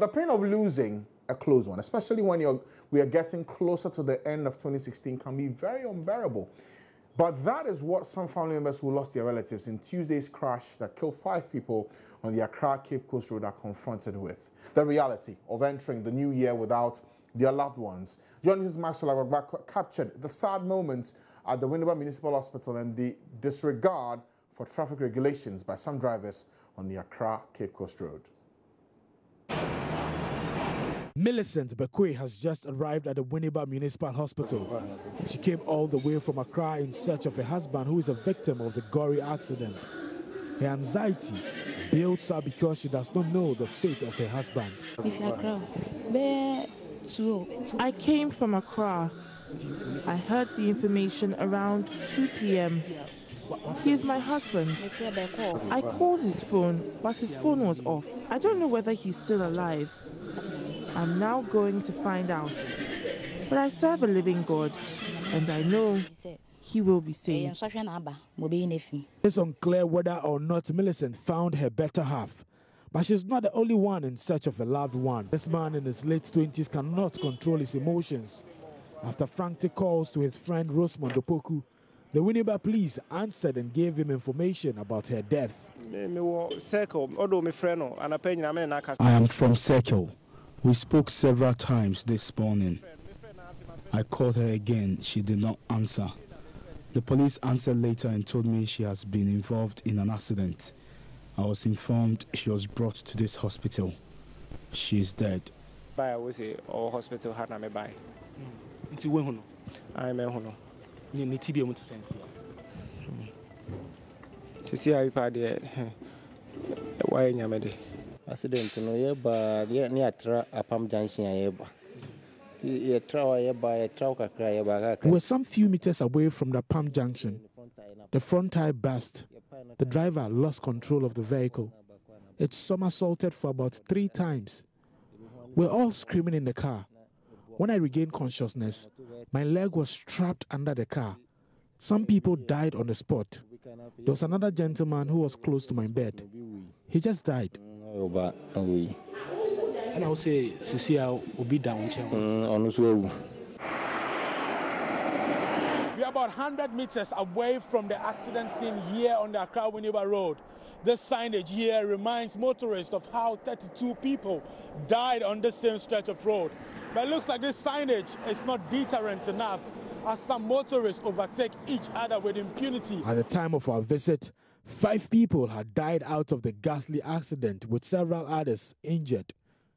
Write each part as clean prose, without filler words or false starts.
the pain of losing a close one, especially when we are getting closer to the end of 2016, can be very unbearable. But that is what some family members who lost their relatives in Tuesday's crash that killed 5 people on the Accra-Cape Coast Road are confronted with. The reality of entering the new year without their loved ones. Journalist Maxwell Agbagba captured the sad moments at the Winneba Municipal Hospital and the disregard for traffic regulations by some drivers on the Accra-Cape Coast Road. Millicent Bekwe has just arrived at the Winneba Municipal Hospital. She came all the way from Accra in search of her husband, who is a victim of the gory accident. Her anxiety builds up because she does not know the fate of her husband. I came from Accra. I heard the information around 2 p.m. He is my husband. I called his phone, but his phone was off. I don't know whether he's still alive. I'm now going to find out. But I serve a living God, and I know he will be saved. It's unclear whether or not Millicent found her better half. But she's not the only one in search of a loved one. This man in his late 20s cannot control his emotions. After frantic calls to his friend Rosemond Opoku, the Winneba police answered and gave him information about her death. I am from Circle. We spoke several times this morning. I called her again. She did not answer. The police answered later and told me she has been involved in an accident. I was informed she was brought to this hospital. She is dead. I was a hospital had me by. I'm a hono. You need to be able to sense. To see how you paid it. Why in Yamade? Accident no ye ba ye ni atra apam junction ye ba. Ye trawa ye ba ye traw kakra ye ba. We were some few meters away from the Palm Junction. The front tire burst. The driver lost control of the vehicle. It somersaulted for about 3 times. We're all screaming in the car. When I regained consciousness, my leg was trapped under the car. Some people died on the spot. There was another gentleman who was close to my bed. He just died. And I will say, Cecilia will be down. We are about 100 meters away from the accident scene here on the Accra-Winneba Road. This signage here reminds motorists of how 32 people died on the same stretch of road. But it looks like this signage is not deterrent enough, as some motorists overtake each other with impunity. At the time of our visit, 5 people had died out of the ghastly accident, with several others injured.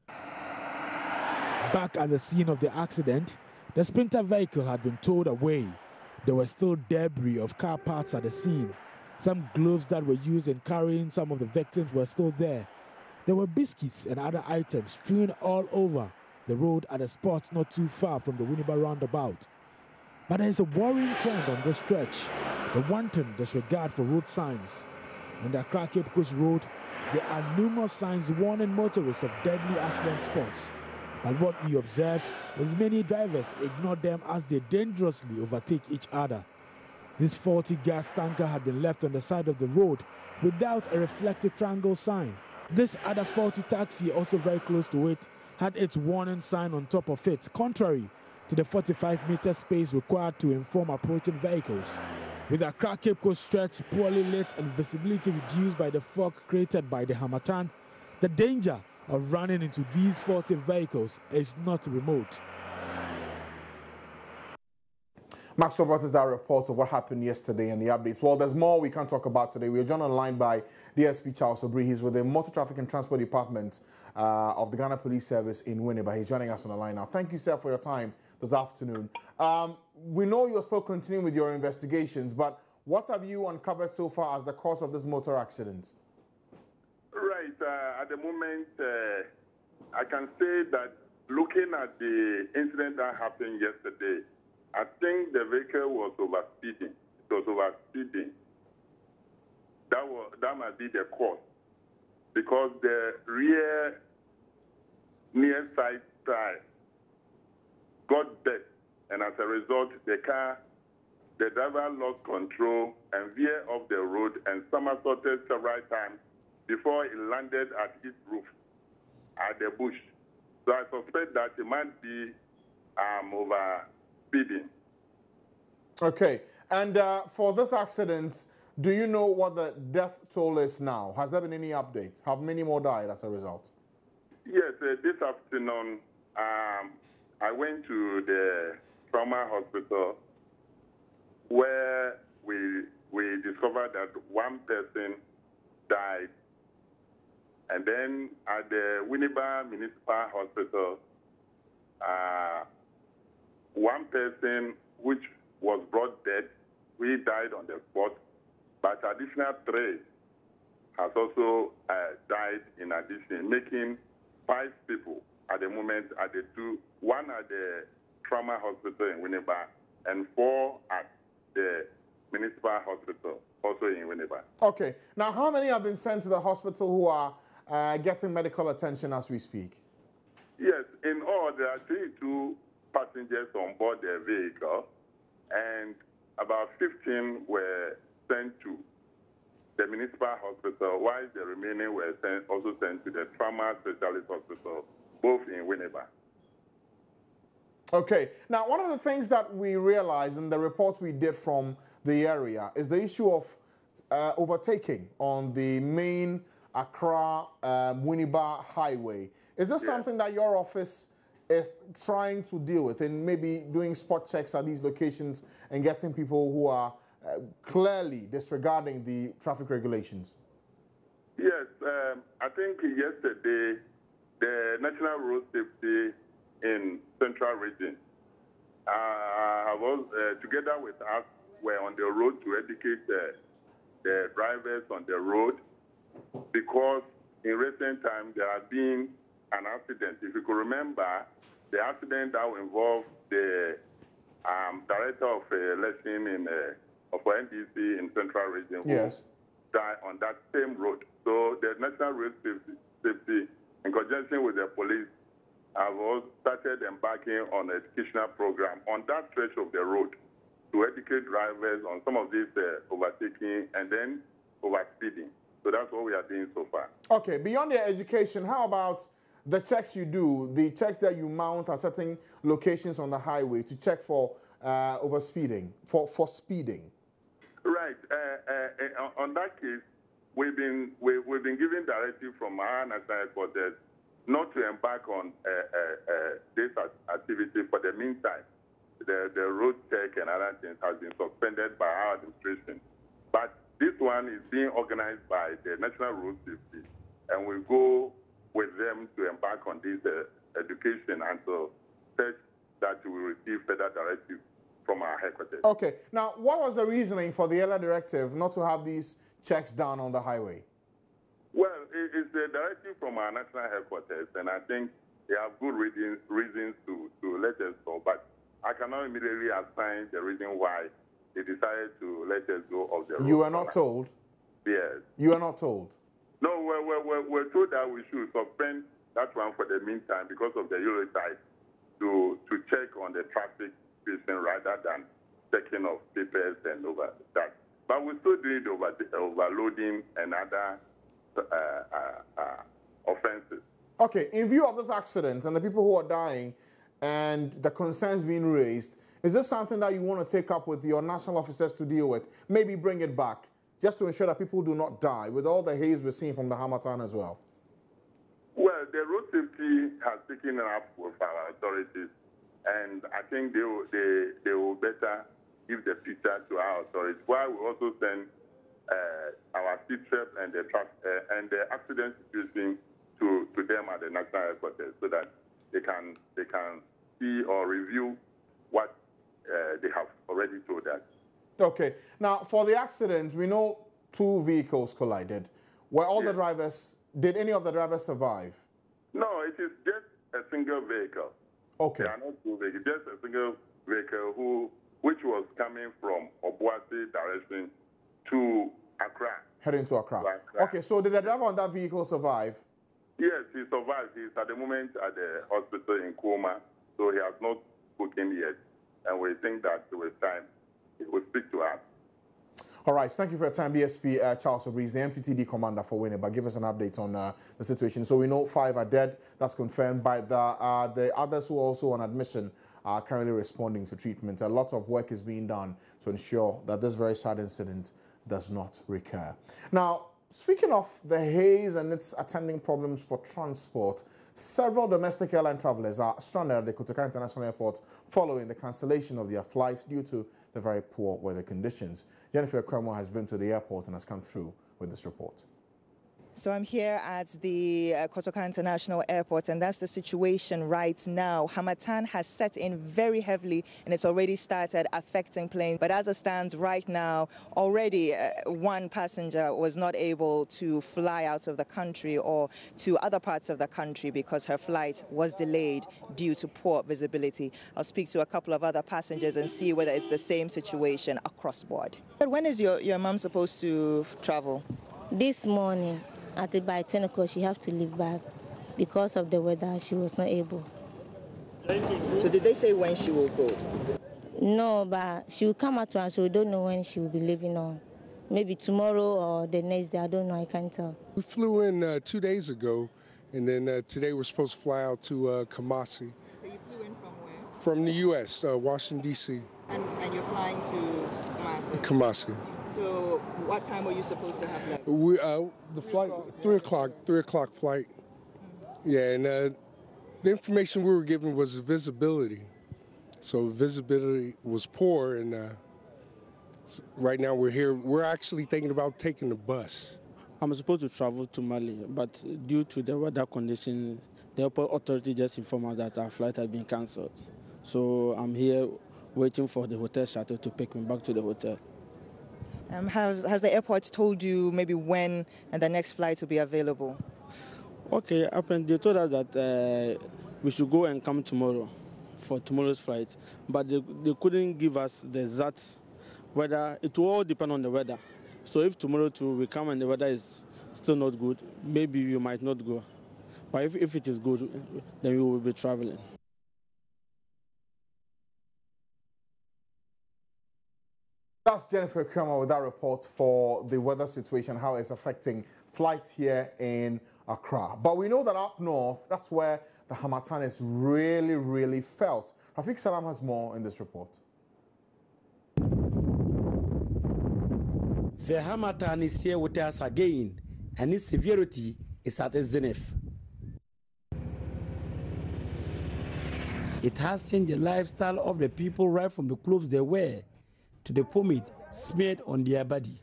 Back at the scene of the accident, the Sprinter vehicle had been towed away. There were still debris of car parts at the scene. Some gloves that were used in carrying some of the victims were still there. There were biscuits and other items strewn all over the road at a spot not too far from the Winneba roundabout. But there is a worrying trend on this stretch, the wanton disregard for road signs. On the Accra-Cape Coast Road, there are numerous signs warning motorists of deadly accident spots. But what we observe is many drivers ignore them as they dangerously overtake each other. This faulty gas tanker had been left on the side of the road without a reflective triangle sign. This other faulty taxi, also very close to it, had its warning sign on top of it, contrary to the 45-meter space required to inform approaching vehicles. With the Accra-Cape Coast stretch poorly lit and visibility reduced by the fog created by the Harmattan, the danger of running into these faulty vehicles is not remote. Maxwell brought us that report of what happened yesterday and the updates. Well, there's more we can't talk about today. We are joined online by DSP Charles Obri. He's with the Motor Traffic and Transport Department of the Ghana Police Service in Winneba. He's joining us on the line now. Thank you, sir, for your time this afternoon. We know you're still continuing with your investigations, but what have you uncovered so far as the cause of this motor accident? Right. At the moment, I can say that looking at the incident that happened yesterday, I think the vehicle was overspeeding. It was overspeeding. That might be the cause, because the rear near side tire got bent, and as a result, the driver lost control and veered off the road and somersaulted several times before it landed at its roof at the bush. So I suspect that it might be over speeding. Okay. And for this accident, do you know what the death toll is now? Has there been any updates? Have many more died as a result? Yes, this afternoon, I went to the trauma hospital where we discovered that one person died. And then at the Winneba Municipal Hospital, one person which was brought dead, he died on the spot, but additional 3 has also died in addition, making 5 people at the moment at the 1 at the trauma hospital in Winneba and 4 at the municipal hospital, also in Winneba. Okay. Now, how many have been sent to the hospital who are getting medical attention as we speak? Yes, in all, there are 32 passengers on board the vehicle, and about 15 were sent to the municipal hospital, while the remaining were also sent to the trauma specialist hospital, both in Winneba. Okay. Now, one of the things that we realized in the reports we did from the area is the issue of overtaking on the main Accra-Winneba highway. Is this something that your office is trying to deal with and maybe doing spot checks at these locations and getting people who are clearly disregarding the traffic regulations? Yes, I think yesterday the National Road Safety in Central Region together with us were on the road to educate the drivers on the road, because in recent times there has been an accident. If you could remember, the accident that involved the director of election of NDC in Central Region, yes, who died on that same road. So the National Road Safety, in conjunction with the police, have also started embarking on an educational program on that stretch of the road to educate drivers on some of these overtaking and then overspeeding. So that's what we are doing so far. Okay, beyond the education, how about the checks you do, the checks that you mount at certain locations on the highway to check for overspeeding, for speeding? Right. On that case, we've been given directive from our national headquarters not to embark on this activity for the meantime. The road check and other things has been suspended by our administration. But this one is being organized by the National Road Safety, and we go with them to embark on this education until such that we receive further directives from our headquarters. Okay. Now, what was the reasoning for the earlier directive not to have these checks done on the highway? Well, it's a directive from our national headquarters, and I think they have good reasons to let us go. But I cannot immediately assign the reason why they decided to let us go off the road. You were not told? Yes. You were not told? No, we're told that we should suspend that one for the meantime because of the yellow tide to check on the traffic situation rather than checking of papers and over that. But we're still doing the overloading and other offenses. Okay, in view of this accident and the people who are dying and the concerns being raised, is this something that you want to take up with your national officers to deal with? Maybe bring it back, just to ensure that people do not die, with all the haze we're seeing from the Harmattan as well? Well, the road safety has taken it up with our authorities, and I think they will better give the picture to our authorities, while we also send our CTREP and the accident situation to them at the national headquarters, so that they can see or review what they have already told us. Okay. Now, for the accident, we know 2 vehicles collided. Were all the drivers, did any of the drivers survive? No, it is just a single vehicle. Okay. They are not 2 vehicles, just a single vehicle which was coming from Obuasi direction to Accra. Heading to Accra. Okay, so did the driver on that vehicle survive? Yes, he survived. He's at the moment at the hospital in coma, so he has not spoken yet. And we think that with time, he will speak to us. All right, thank you for your time, BSP Charles O'Breeze, the MTTD commander for Winneba. Give us an update on the situation. So we know 5 are dead. That's confirmed. By the others who are also on admission are currently responding to treatment. A lot of work is being done to ensure that this very sad incident does not recur. Now, speaking of the haze and its attending problems for transport, several domestic airline travelers are stranded at the Kotoka International Airport following the cancellation of their flights due to the very poor weather conditions. Jennifer Kremo has been to the airport and has come through with this report. So I'm here at the Kotoka International Airport, and that's the situation right now. Harmattan has set in very heavily, and it's already started affecting planes. But as it stands right now, already one passenger was not able to fly out of the country or to other parts of the country because her flight was delayed due to poor visibility. I'll speak to a couple of other passengers and see whether it's the same situation across board. But when is your mom supposed to travel? This morning. By 10 o'clock, she have to leave back because of the weather. She was not able. So did they say when she will go? No, but she will come out to us, so we don't know when she will be leaving on. Maybe tomorrow or the next day, I don't know, I can't tell. We flew in 2 days ago, and then today we're supposed to fly out to Kumasi. So you flew in from where? From the U.S., Washington, D.C. And you're flying to Kumasi? Kumasi. So what time were you supposed to have left? The flight, 3 o'clock flight. Yeah, and the information we were given was visibility. So visibility was poor, and right now we're here. We're actually thinking about taking the bus. I'm supposed to travel to Mali, but due to the weather conditions, the airport authority just informed us that our flight had been cancelled. So I'm here waiting for the hotel shuttle to pick me back to the hotel. Has the airport told you maybe when the next flight will be available? Okay, they told us that we should go and come tomorrow for tomorrow's flight, but they couldn't give us the exact weather. It will all depend on the weather. So if tomorrow too we come and the weather is still not good, maybe we might not go. But if it is good, then we will be traveling. That's Jennifer Kremo with that report for the weather situation, how it's affecting flights here in Accra. But we know that up north, that's where the Harmattan is really, really felt. Rafiq Salam has more in this report. The Harmattan is here with us again, and its severity is at its zenith. It has changed the lifestyle of the people right from the clothes they wear to the pomade smeared on their body.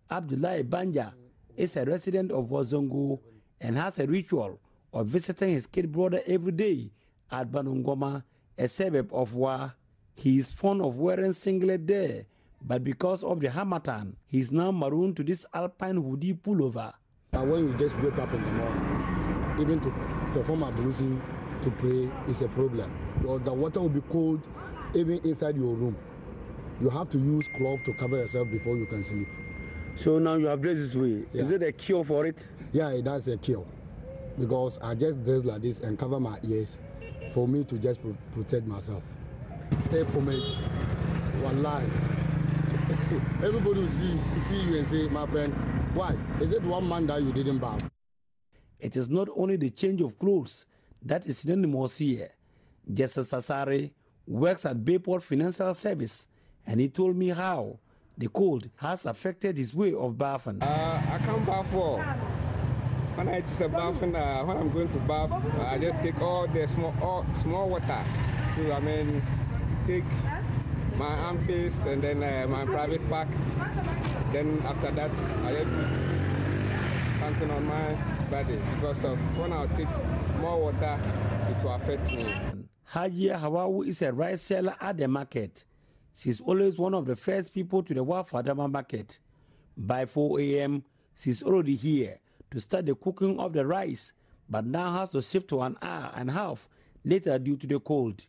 Abdullahi Banja is a resident of Wazongo and has a ritual of visiting his kid brother every day at Banungoma, a suburb of Wa. He is fond of wearing singlet there, but because of the Harmattan, he is now marooned to this alpine hoodie pullover. When you just wake up in the morning, even to perform ablution to pray is a problem. Because the water will be cold even inside your room. You have to use cloth to cover yourself before you can sleep. So now you have dressed this way. Yeah. Is it a cure for it? Yeah, it is a cure. Because I just dress like this and cover my ears for me to just protect myself. Stay pomade. Wallahi. Everybody will see you and say, my friend, why? Is it 1 month that you didn't bath? It is not only the change of clothes that is synonymous here. Jesse Sassare works at Bayport Financial Service, and he told me how the cold has affected his way of bathing. I can't bath for. When I take a bath, when I'm going to bath, I just take all the small water. So take my armpits and then my private pack. Then after that, I just put something on my body because of when I take more water, it will affect me. Hajia Hawawu is a rice seller at the market. She's always one of the first people to the Wafadama market. By 4 a.m., she's already here to start the cooking of the rice, but now has to shift to an hour and a half later due to the cold.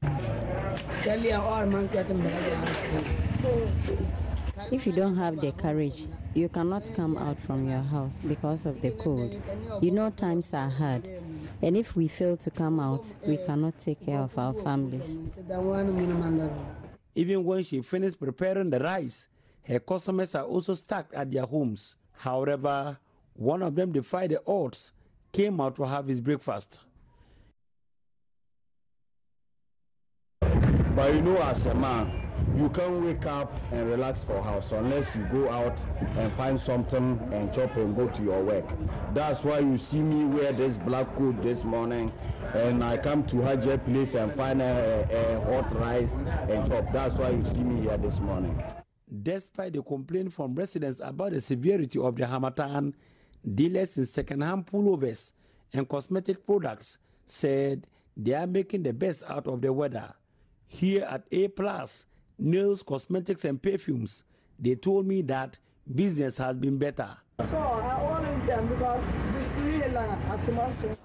If you don't have the courage, you cannot come out from your house because of the cold. You know times are hard, and if we fail to come out, we cannot take care of our families. Even when she finished preparing the rice, her customers are also stuck at their homes. However, one of them defied the odds, came out to have his breakfast. But you know, as a man, you can't wake up and relax for house unless you go out and find something and chop and go to your work. That's why you see me wear this black coat this morning, and I come to Hajar place and find a hot rice and chop. That's why you see me here this morning. Despite the complaint from residents about the severity of the Harmattan, dealers in second-hand pullovers and cosmetic products said they are making the best out of the weather. Here at A+, nails, cosmetics and perfumes, they told me that business has been better.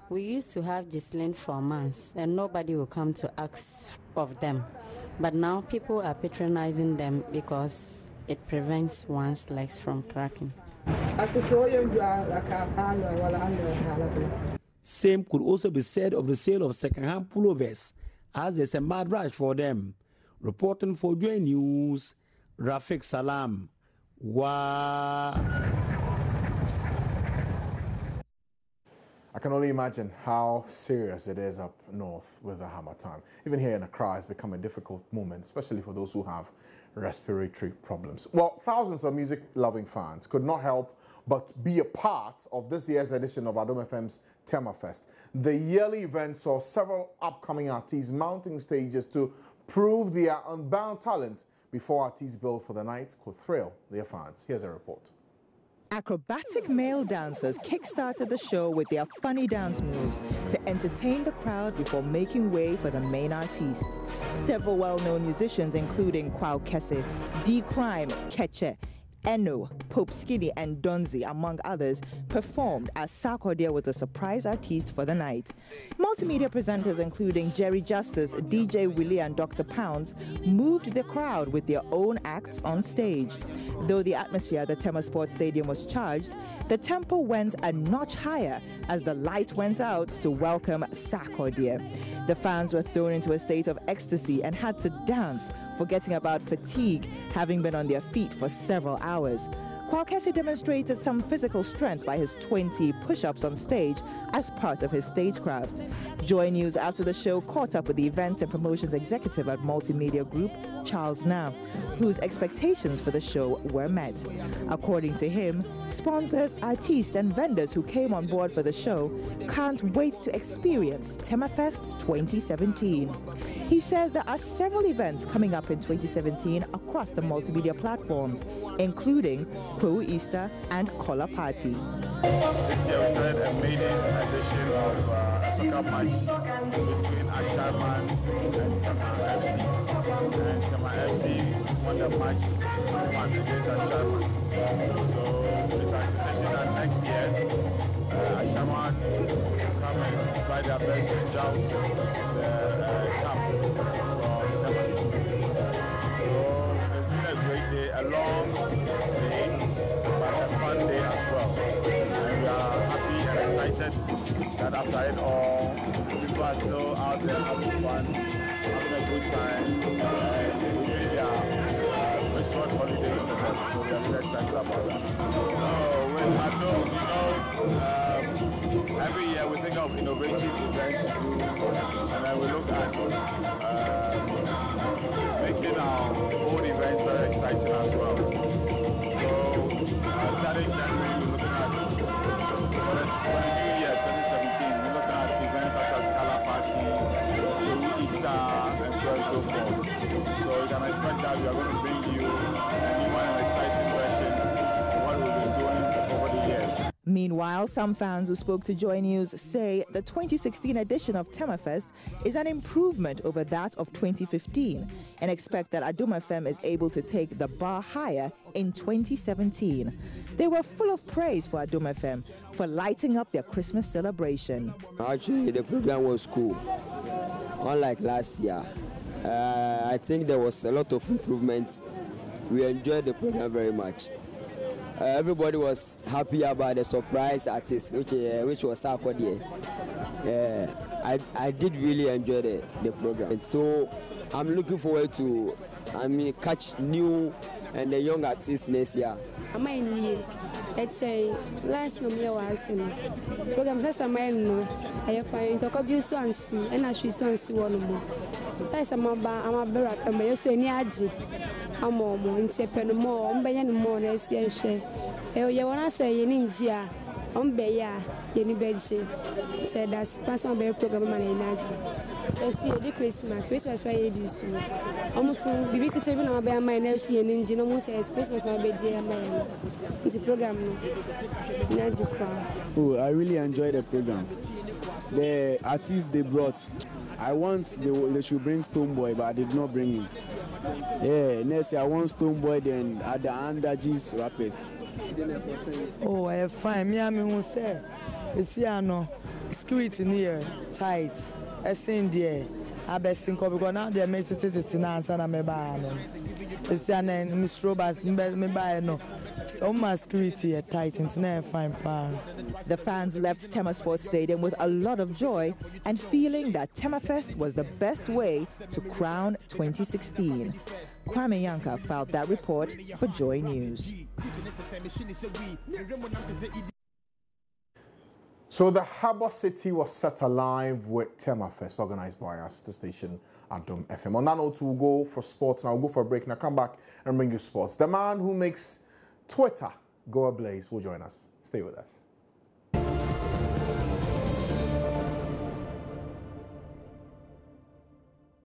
We used to have Gislin for months and nobody will come to ask of them. But now people are patronizing them because it prevents one's legs from cracking. Same could also be said of the sale of second-hand pullovers, as there's a mad rush for them. Reporting for Joy News, Rafiq Salam. I can only imagine how serious it is up north with the Harmattan. Even here in Accra, it's become a difficult moment, especially for those who have respiratory problems. Well, thousands of music-loving fans could not help but be a part of this year's edition of Adom FM's Tema Fest. The yearly event saw several upcoming artists mounting stages to prove their unbound talent before artists billed for the night could thrill their fans. Here's a report. Acrobatic male dancers kick-started the show with their funny dance moves to entertain the crowd before making way for the main artists. Several well-known musicians, including Kwao Kese, D-Crime, Keche, Eno, Pope Skinny and Donzi, among others, performed as Sarkodie was the surprise artist for the night. Multimedia presenters including Jerry Justice, DJ Willie and Dr. Pounds moved the crowd with their own acts on stage. Though the atmosphere at the Tema Sports Stadium was charged, the tempo went a notch higher as the light went out to welcome Sarkodie. The fans were thrown into a state of ecstasy and had to dance, forgetting about fatigue, having been on their feet for several hours. Kwao Kese demonstrated some physical strength by his 20 push-ups on stage as part of his stagecraft. Joy News after the show caught up with the event and promotions executive at Multimedia Group, Charles Nam, whose expectations for the show were met. According to him, sponsors, artists and vendors who came on board for the show can't wait to experience Tema Fest 2017. He says there are several events coming up in 2017 across the multimedia platforms, including Pro Easter and Color Party. This year we started a maiden edition of a soccer match between Asharman and Tema FC. And Tema FC won the match 2-1 against Asharman. So it's our expectation that next year Asharman will come and try their best to joust the cup for Tema. So it's been a great day, a long day, but a fun day as well. And we are happy and excited that after it all, people are still out there having fun, having a good time, and enjoying their Christmas holidays with them. So we are very excited about that. With Adom, every year we think of innovative events to do, and then we look at making our own events very exciting as well. So starting January, we're looking at for the new year 2017, we're looking at events such as Color Party, Easter, and so forth. So you can expect that we are going to bring you a new and exciting version of what we've been doing over the years. Meanwhile, some fans who spoke to Joy News say the 2016 edition of Tema Fest is an improvement over that of 2015 and expect that Adom FM is able to take the bar higher in 2017. They were full of praise for Adom FM for lighting up their Christmas celebration. Actually, the program was cool, unlike last year. I think there was a lot of improvements. We enjoyed the program very much. Everybody was happy about the surprise artist, which was Sarkodie. I did really enjoy the program. And so I'm looking forward to catch new and the young artists next year. Am I in here? It's a last no me was in. Program first am I no. I find to copy Swansea and I should Swansea one more. Say some about I'm a better and you say ni aji. I'm more into pen more, no more as you share. You wanna say in India, Beya, any bedshi. Said that's person bear program and energy. You see the Christmas why you do so. Almost be could even about my nurse and engine almost says Christmas now be there man. The program energy crowd. Oh, I really enjoyed the program. The artists they brought. I want they should bring Stonebwoy, but I did not bring him. Yeah, next year I want Stonebwoy then at the underages rappers. Oh, I have fine. Me, who say, it's here no security near tight. I seen there. I best think because now they make it in answer and me buy no. It's here and Miss Roberts me buy no. All my security tight and now fine pa. The fans left Tema Sports Stadium with a lot of joy and feeling that Tema Fest was the best way to crown 2016. Kwame Yanka filed that report for Joy News. So the Harbour City was set alive with Tema Fest, organized by our sister station Adom FM. On that note, we'll go for sports and I'll go for a break and I'll come back and bring you sports. The man who makes Twitter go ablaze will join us. Stay with us.